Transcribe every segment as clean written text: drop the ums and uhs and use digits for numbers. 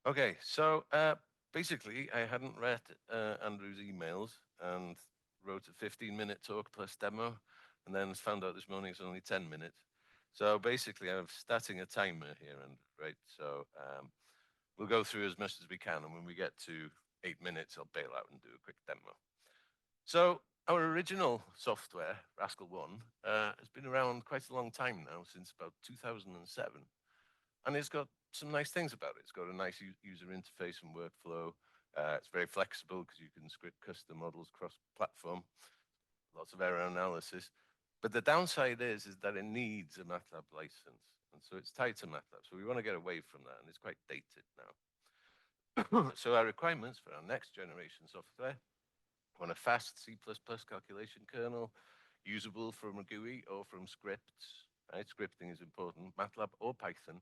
Okay, so basically, I hadn't read Andrew's emails and wrote a 15-minute talk plus demo, and then found out this morning it's only 10 minutes. So basically, I'm starting a timer here, and right, so we'll go through as much as we can, and when we get to 8 minutes, I'll bail out and do a quick demo. So our original software, RasCAL1, has been around quite a long time now, since about 2007. And it's got some nice things about it. It's got a nice user interface and workflow. It's very flexible because you can script custom models cross-platform, lots of error analysis. But the downside is that it needs a MATLAB license. And so it's tied to MATLAB. So we want to get away from that, and it's quite dated now. So our requirements for our next generation software want a fast C++ calculation kernel, usable from a GUI or from scripts. Right? Scripting is important, MATLAB or Python,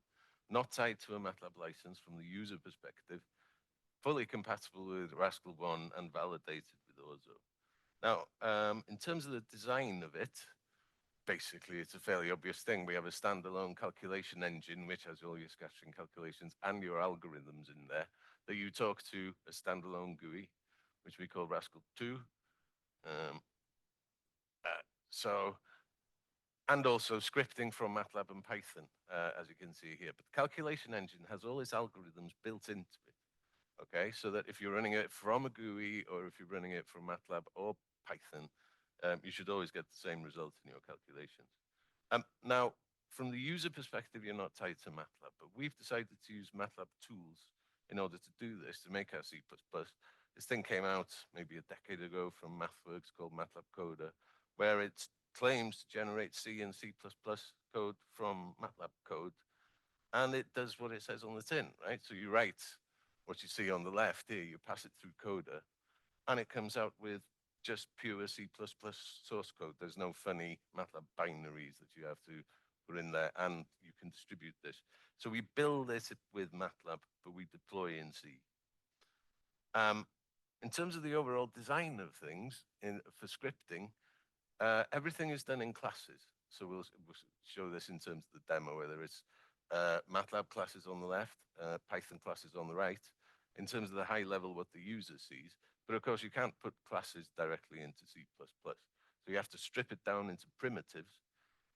not tied to a MATLAB license from the user perspective, fully compatible with RasCAL1 and validated with ORSO. Now, in terms of the design of it, basically it's a fairly obvious thing. We have a standalone calculation engine, which has all your scattering calculations and your algorithms in there that you talk to a standalone GUI, which we call RasCAL2. Um, so and also scripting from MATLAB and Python, as you can see here. But the calculation engine has all its algorithms built into it, okay? So that if you're running it from a GUI or if you're running it from MATLAB or Python, you should always get the same result in your calculations. Now, from the user perspective, you're not tied to MATLAB, but we've decided to use MATLAB tools in order to do this, to make our C++. This thing came out maybe a decade ago from MathWorks called MATLAB Coder, where it claims to generate C and C++ code from MATLAB code, and it does what it says on the tin, right? So you write what you see on the left here, you pass it through Coder, and it comes out with just pure C++ source code. There's no funny MATLAB binaries that you have to put in there, and you can distribute this. So we build it with MATLAB, but we deploy in C. In terms of the overall design of things for scripting, everything is done in classes. So we'll show this in terms of the demo, whether it's MATLAB classes on the left, Python classes on the right, in terms of the high level what the user sees. But of course, you can't put classes directly into C++. So you have to strip it down into primitives.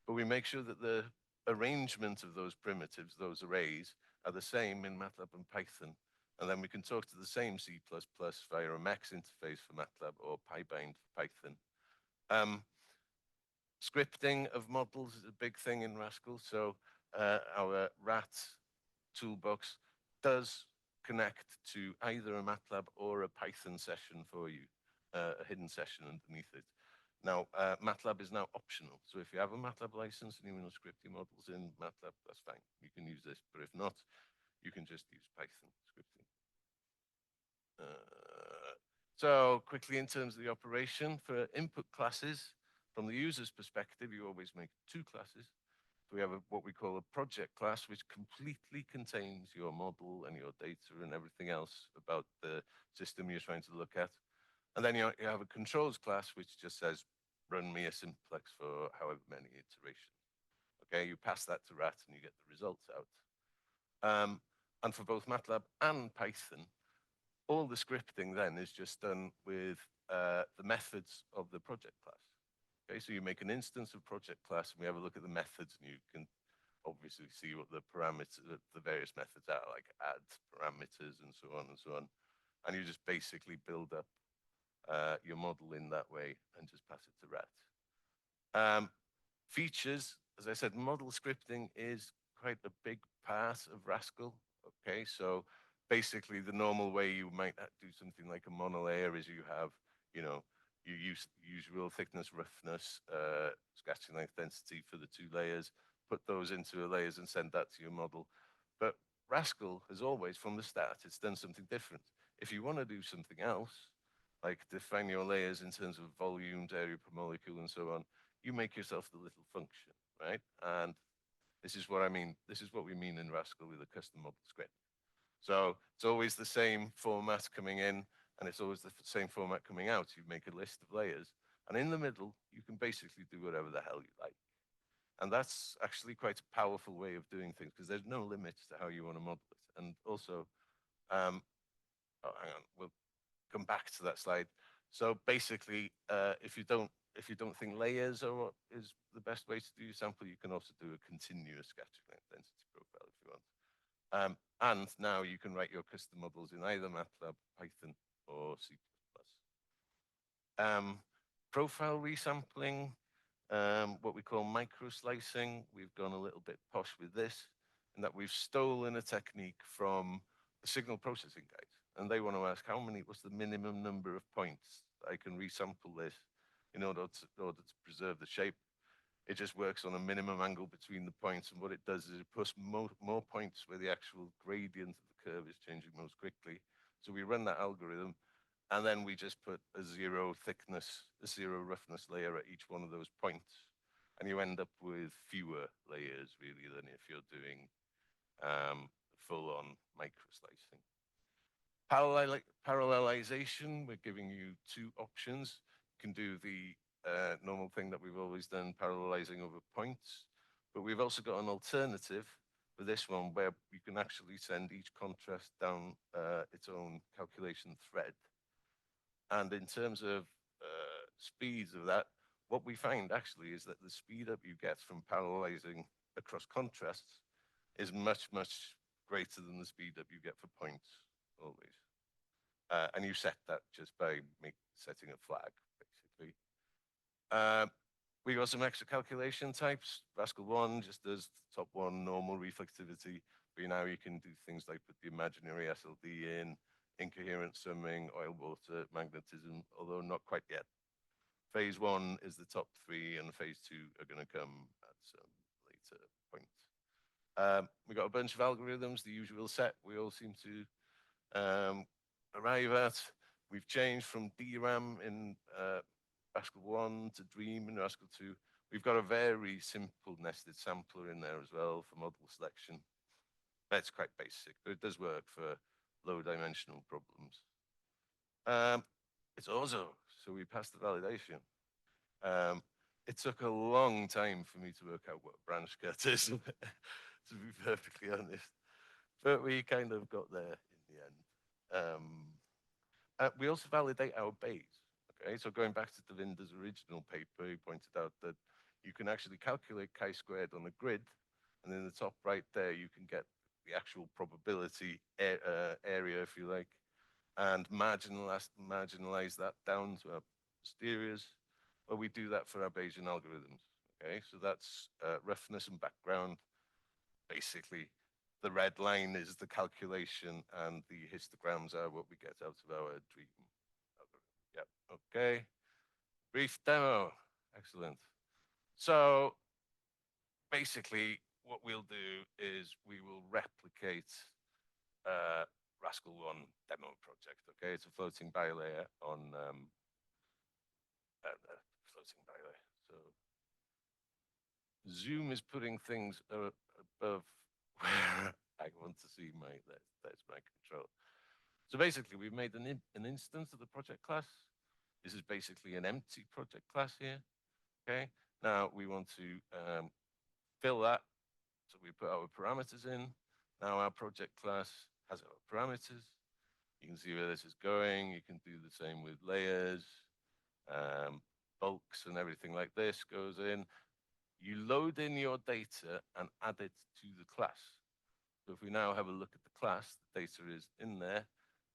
But we make sure that the arrangement of those primitives, those arrays, are the same in MATLAB and Python. And then we can talk to the same C++ via a MEX interface for MATLAB or PyBind for Python. Scripting of models is a big thing in RasCAL. So our RAT toolbox does connect to either a MATLAB or a Python session for you, a hidden session underneath it. Now, MATLAB is now optional. So if you have a MATLAB license and you want to script your models in MATLAB, that's fine. You can use this. But if not, you can just use Python scripting. So quickly, in terms of the operation, for input classes, from the user's perspective, you always make two classes. We have what we call a project class, which completely contains your model and your data and everything else about the system you're trying to look at. And then you have a controls class, which just says, run me a simplex for however many iterations. Okay, you pass that to RAT and you get the results out. And for both MATLAB and Python, all the scripting then is just done with the methods of the project class. Okay, so you make an instance of project class, and we have a look at the methods, and you can obviously see what the parameters, the various methods are, like add parameters and so on and so on. And you just basically build up your model in that way and just pass it to RAT. Features, as I said, model scripting is quite a big part of RasCAL. Okay, so basically the normal way you might do something like a monolayer is you have, you use usual thickness, roughness, scattering length, density for the two layers, put those into layers and send that to your model. But RasCAL has always, from the start, it's done something different. If you want to do something else, like define your layers in terms of volumes, area per molecule, and so on, you make yourself the little function, right? And this is what I mean. This is what we mean in RasCAL with a custom model script. So it's always the same format coming in, and it's always the same format coming out. You make a list of layers, and in the middle, you can basically do whatever the hell you like. And that's actually quite a powerful way of doing things, because there's no limits to how you want to model it. And also, Um, oh, hang on, we'll come back to that slide. So basically, if you don't think layers are what is the best way to do your sample, you can also do a continuous scattering length density profile if you want. And now you can write your custom models in either MATLAB, Python, or C++. Profile resampling, what we call micro slicing. We've gone a little bit posh with this, in that we've stolen a technique from the signal processing guys. And they want to ask what's the minimum number of points that I can resample this in order to preserve the shape. It just works on a minimum angle between the points. And what it does is it puts more points where the actual gradient of the curve is changing most quickly. So we run that algorithm, and then we just put a zero thickness, a zero roughness layer at each one of those points. And you end up with fewer layers, really, than if you're doing full-on microslicing. Parallelization, we're giving you two options. You can do the normal thing that we've always done, parallelizing over points. But we've also got an alternative for this one where you can actually send each contrast down its own calculation thread. And in terms of speeds of that, what we find actually is that the speed up you get from parallelizing across contrasts is much, much greater than the speed up you get for points, always. And you set that just by setting a flag, basically. We got some extra calculation types. RasCAL1 just does top one normal reflectivity, but now you can do things like put the imaginary SLD in, incoherent summing, oil water, magnetism, although not quite yet. Phase one is the top three, and phase two are going to come at some later point. We got a bunch of algorithms, the usual set we all seem to arrive at. We've changed from DRAM in RasCAL1 to Dream in RasCAL2. We've got a very simple nested sampler in there as well for model selection. That's quite basic, but it does work for low dimensional problems. It's ORSO, so we passed the validation. It took a long time for me to work out what a branch cut is, to be perfectly honest. But we kind of got there in the end. We also validate our bays. Okay, so going back to Devinder's original paper, he pointed out that you can actually calculate chi-squared on a grid, and in the top right there, you can get the actual probability area, if you like, and marginalize that down to our posteriors. Well, we do that for our Bayesian algorithms. Okay, so that's roughness and background. Basically, the red line is the calculation, and the histograms are what we get out of our dream algorithm. Yep. Okay. Brief demo. Excellent. So basically, what we'll do is we will replicate RasCAL1 demo project. Okay, it's a floating bilayer on floating bilayer. So Zoom is putting things above where I want to see that's my control. So basically, we've made an instance of the project class. This is basically an empty project class here. Okay. Now we want to fill that. So we put our parameters in. Now our project class has our parameters. You can see where this is going. You can do the same with layers, bulks, and everything like this goes in. You load in your data and add it to the class. So if we now have a look at the class, the data is in there,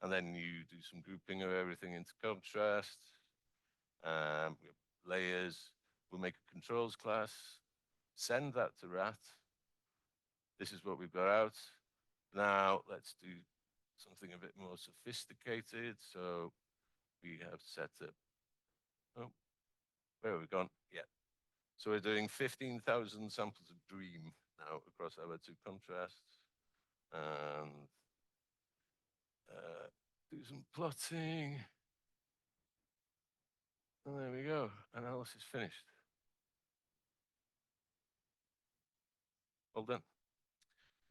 and then you do some grouping of everything into contrast, layers. We'll make a controls class, send that to RAT. This is what we've got out. Now let's do something a bit more sophisticated. So we have set up, oh, where have we gone? Yeah. So we're doing 15,000 samples of Dream now across our two contrasts. And do some plotting. And there we go. Analysis finished. Well done.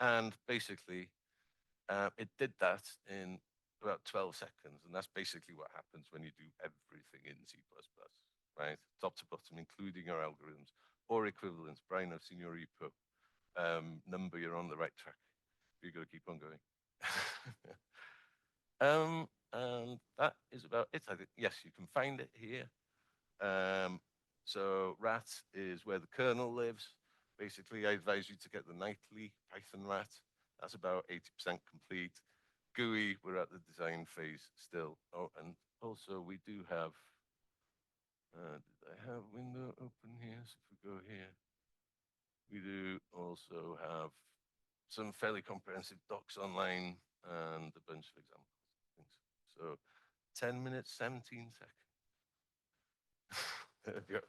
And basically, it did that in about 12 seconds. And that's basically what happens when you do everything in C++, right? Top to bottom, including our algorithms or equivalents. Brian, I've seen your repo. Number, you're on the right track. You've got to keep on going. And that is about it. I think, yes, you can find it here. So rat is where the kernel lives. Basically, I advise you to get the nightly Python rat. That's about 80% complete. GUI, we're at the design phase still. Oh, and also we do have, did I have window open here? So if we go here, we do also have some fairly comprehensive docs online and a bunch of examples. So 10 minutes, 17 seconds. There we go.